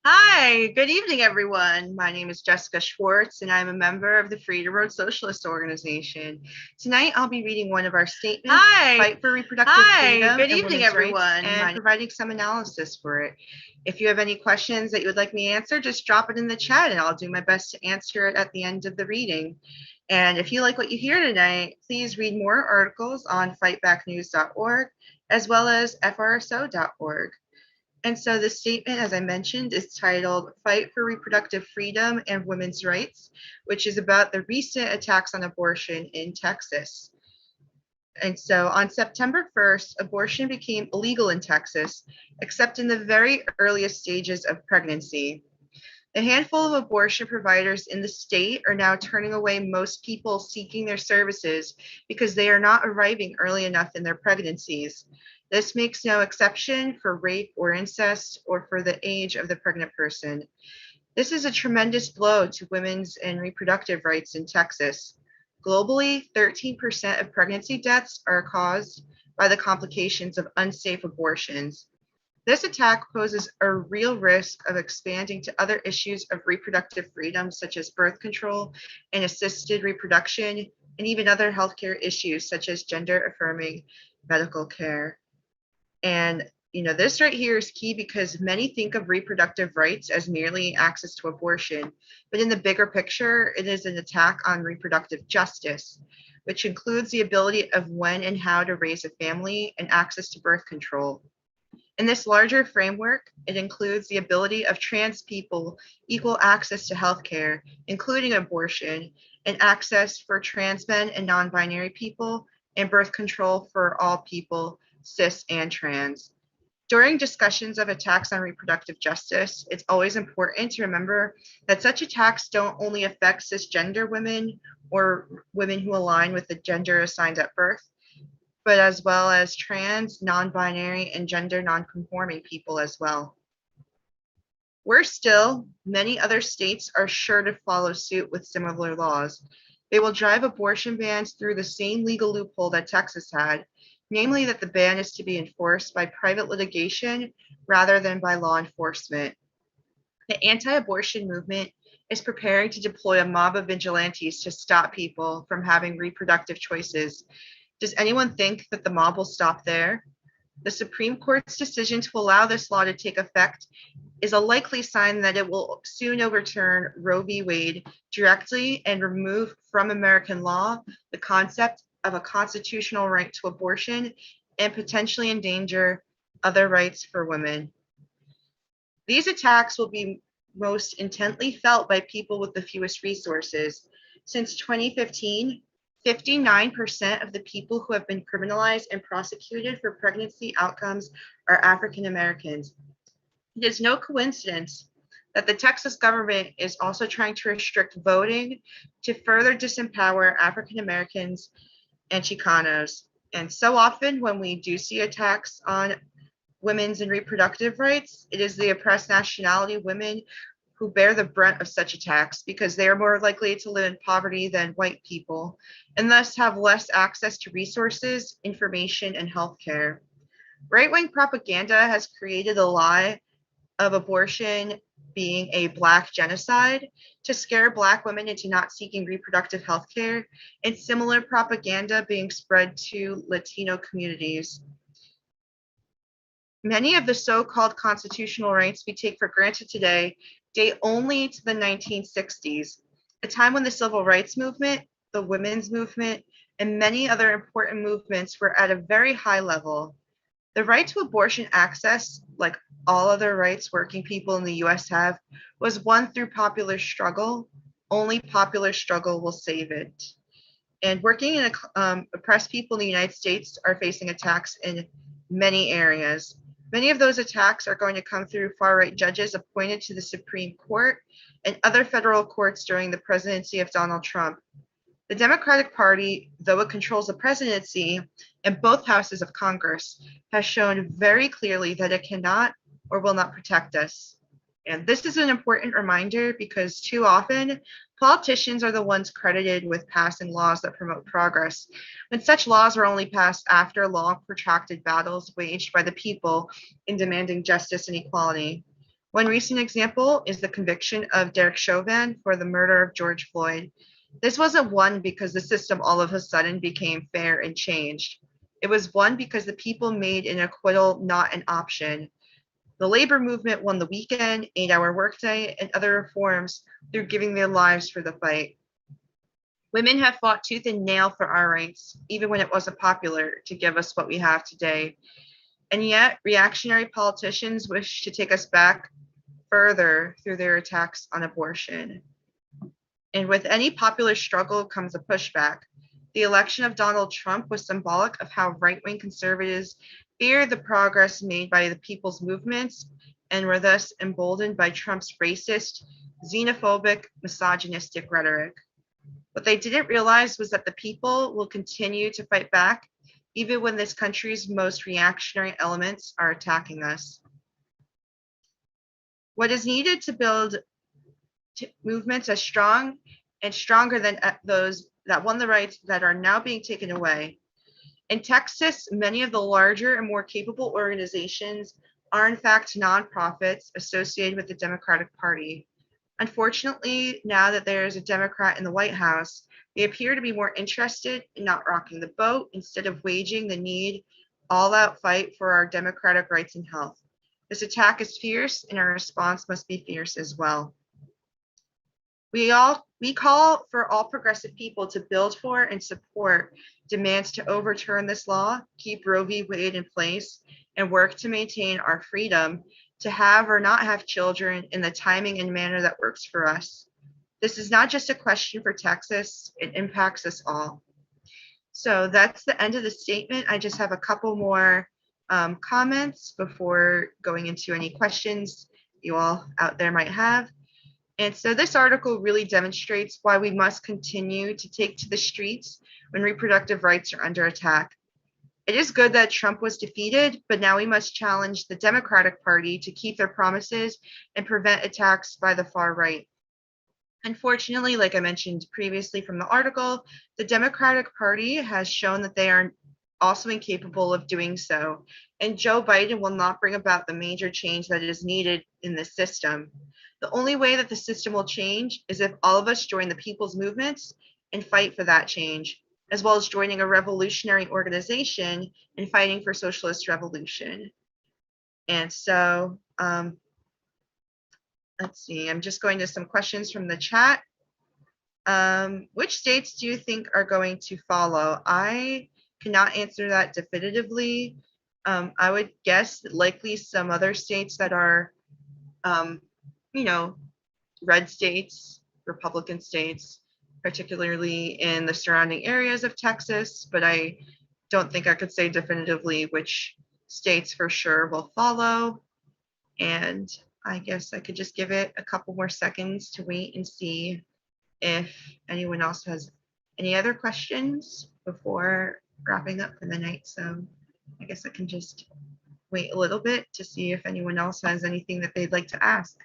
Hi, good evening, everyone. My name is Jessica Schwartz, and I'm a member of the Freedom Road Socialist Organization. Tonight, I'll be reading one of our statements, Fight for Reproductive Freedom Good and evening, Women's Rights, everyone. and providing some analysis for it. If you have any questions that you would like me to answer, just drop it in the chat, and I'll do my best to answer it at the end of the reading. And if you like what you hear tonight, please read more articles on fightbacknews.org as well as FRSO.org. And so the statement, as I mentioned, is titled Fight for Reproductive Freedom and Women's Rights, which is about the recent attacks on abortion in Texas. And so on September 1st, abortion became illegal in Texas, except in the very earliest stages of pregnancy. A handful of abortion providers in the state are now turning away most people seeking their services because they are not arriving early enough in their pregnancies. This makes no exception for rape or incest or for the age of the pregnant person. This is a tremendous blow to women's and reproductive rights in Texas. Globally, 13% of pregnancy deaths are caused by the complications of unsafe abortions. This attack poses a real risk of expanding to other issues of reproductive freedom, such as birth control and assisted reproduction, and even other healthcare issues, such as gender affirming medical care. And this right here is key because many think of reproductive rights as merely access to abortion, but in the bigger picture, it is an attack on reproductive justice, which includes the ability of when and how to raise a family and access to birth control. In this larger framework, it includes the ability of trans people equal access to healthcare, including abortion, and access for trans men and non-binary people, and birth control for all people, cis and trans. During discussions of attacks on reproductive justice, it's always important to remember that such attacks don't only affect cisgender women or women who align with the gender assigned at birth, but as well as trans, non-binary, and gender non-conforming people as well. Worse still, many other states are sure to follow suit with similar laws. They will drive abortion bans through the same legal loophole that Texas had, namely that the ban is to be enforced by private litigation rather than by law enforcement. The anti-abortion movement is preparing to deploy a mob of vigilantes to stop people from having reproductive choices. Does anyone think that the mob will stop there? The Supreme Court's decision to allow this law to take effect is a likely sign that it will soon overturn Roe v. Wade directly and remove from American law the concept of a constitutional right to abortion and potentially endanger other rights for women. These attacks will be most intently felt by people with the fewest resources. Since 2015, 59% of the people who have been criminalized and prosecuted for pregnancy outcomes are African Americans. It is no coincidence that the Texas government is also trying to restrict voting to further disempower African Americans and Chicanos. And so often, when we do see attacks on women's and reproductive rights, it is the oppressed nationality women who bear the brunt of such attacks because they are more likely to live in poverty than white people and thus have less access to resources, information, and healthcare. Right-wing propaganda has created a lie of abortion being a Black genocide to scare Black women into not seeking reproductive health care, and similar propaganda being spread to Latino communities. Many of the so-called constitutional rights we take for granted today date only to the 1960s, a time when the civil rights movement, the women's movement, and many other important movements were at a very high level. The right to abortion access, like all other rights working people in the US have, was won through popular struggle. Only popular struggle will save it. And working in oppressed people in the United States are facing attacks in many areas. Many of those attacks are going to come through far-right judges appointed to the Supreme Court and other federal courts during the presidency of Donald Trump. The Democratic Party, though it controls the presidency and both houses of Congress, has shown very clearly that it cannot or will not protect us. And this is an important reminder because too often, politicians are the ones credited with passing laws that promote progress, when such laws were only passed after long, protracted battles waged by the people in demanding justice and equality. One recent example is the conviction of Derek Chauvin for the murder of George Floyd. This wasn't won because the system all of a sudden became fair and changed. It was won because the people made an acquittal not an option. The labor movement won the weekend, 8-hour workday, and other reforms through giving their lives for the fight. Women have fought tooth and nail for our rights, even when it wasn't popular, to give us what we have today. And yet, reactionary politicians wish to take us back further through their attacks on abortion. And with any popular struggle comes a pushback. The election of Donald Trump was symbolic of how right-wing conservatives fear the progress made by the people's movements and were thus emboldened by Trump's racist, xenophobic, misogynistic rhetoric. What they didn't realize was that the people will continue to fight back even when this country's most reactionary elements are attacking us. What is needed to build movements as strong and stronger than those that won the rights that are now being taken away. In Texas, many of the larger and more capable organizations are in fact nonprofits associated with the Democratic Party. Unfortunately, now that there is a Democrat in the White House, they appear to be more interested in not rocking the boat instead of waging the need all-out fight for our democratic rights and health. This attack is fierce, and our response must be fierce as well. We call for all progressive people to build for and support demands to overturn this law, keep Roe v. Wade in place, and work to maintain our freedom to have or not have children in the timing and manner that works for us. This is not just a question for Texas, it impacts us all. So that's the end of the statement. I just have a couple more comments before going into any questions you all out there might have. And so this article really demonstrates why we must continue to take to the streets when reproductive rights are under attack. It is good that Trump was defeated, but now we must challenge the Democratic Party to keep their promises and prevent attacks by the far right. Unfortunately, like I mentioned previously from the article, the Democratic Party has shown that they are also incapable of doing so, and Joe Biden will not bring about the major change that is needed in this system. The only way that the system will change is if all of us join the people's movements and fight for that change, as well as joining a revolutionary organization and fighting for socialist revolution. And so, let's see, I'm just going to some questions from the chat. Which states do you think are going to follow? I cannot answer that definitively. I would guess likely some other states that are, red states, Republican states, particularly in the surrounding areas of Texas, but I don't think I could say definitively which states for sure will follow. And I guess I could just give it a couple more seconds to wait and see if anyone else has any other questions before wrapping up for the night. So I guess I can just wait a little bit to see if anyone else has anything that they'd like to ask.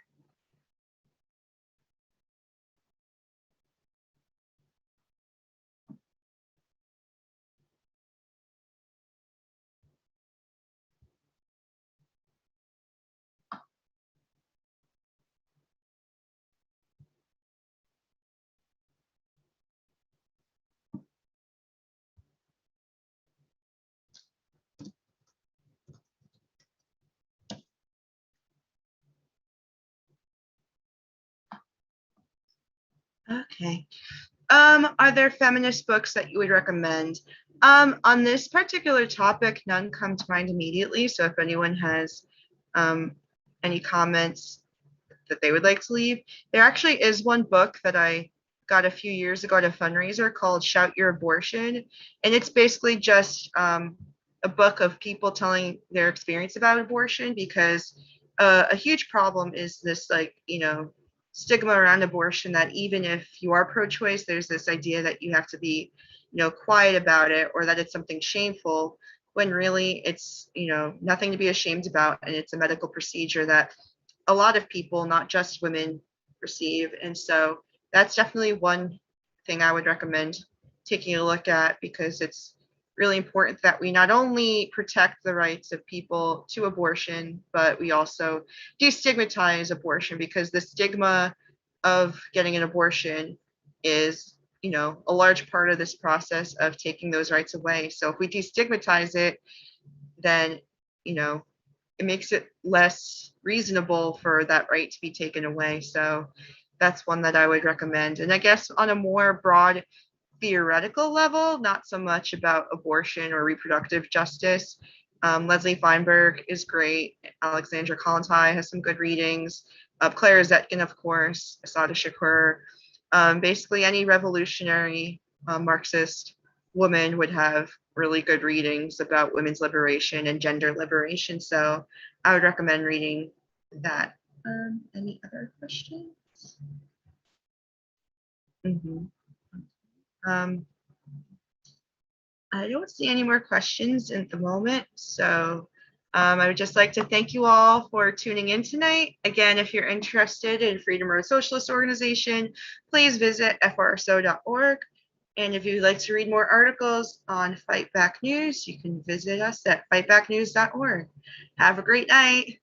Okay. Are there feminist books that you would recommend? On this particular topic, none come to mind immediately. So if anyone has any comments that they would like to leave, there actually is one book that I got a few years ago at a fundraiser called Shout Your Abortion. And it's basically just a book of people telling their experience about abortion, because a huge problem is this, stigma around abortion, that even if you are pro-choice, there's this idea that you have to be, quiet about it, or that it's something shameful, when really it's, nothing to be ashamed about. And it's a medical procedure that a lot of people, not just women, receive. And so that's definitely one thing I would recommend taking a look at, because it's really important that we not only protect the rights of people to abortion, but we also destigmatize abortion, because the stigma of getting an abortion is, a large part of this process of taking those rights away. So if we destigmatize it, then, it makes it less reasonable for that right to be taken away. So that's one that I would recommend. And I guess on a more broad theoretical level, not so much about abortion or reproductive justice. Leslie Feinberg is great. Alexandra Kollontai has some good readings. Claire Zetkin, of course, Asada Shakur. Basically, any revolutionary Marxist woman would have really good readings about women's liberation and gender liberation. So I would recommend reading that. Any other questions? Mm-hmm. I don't see any more questions at the moment. So I would just like to thank you all for tuning in tonight. Again, if you're interested in Freedom Road Socialist Organization, please visit FRSO.org. And if you'd like to read more articles on Fight Back News, you can visit us at fightbacknews.org. Have a great night.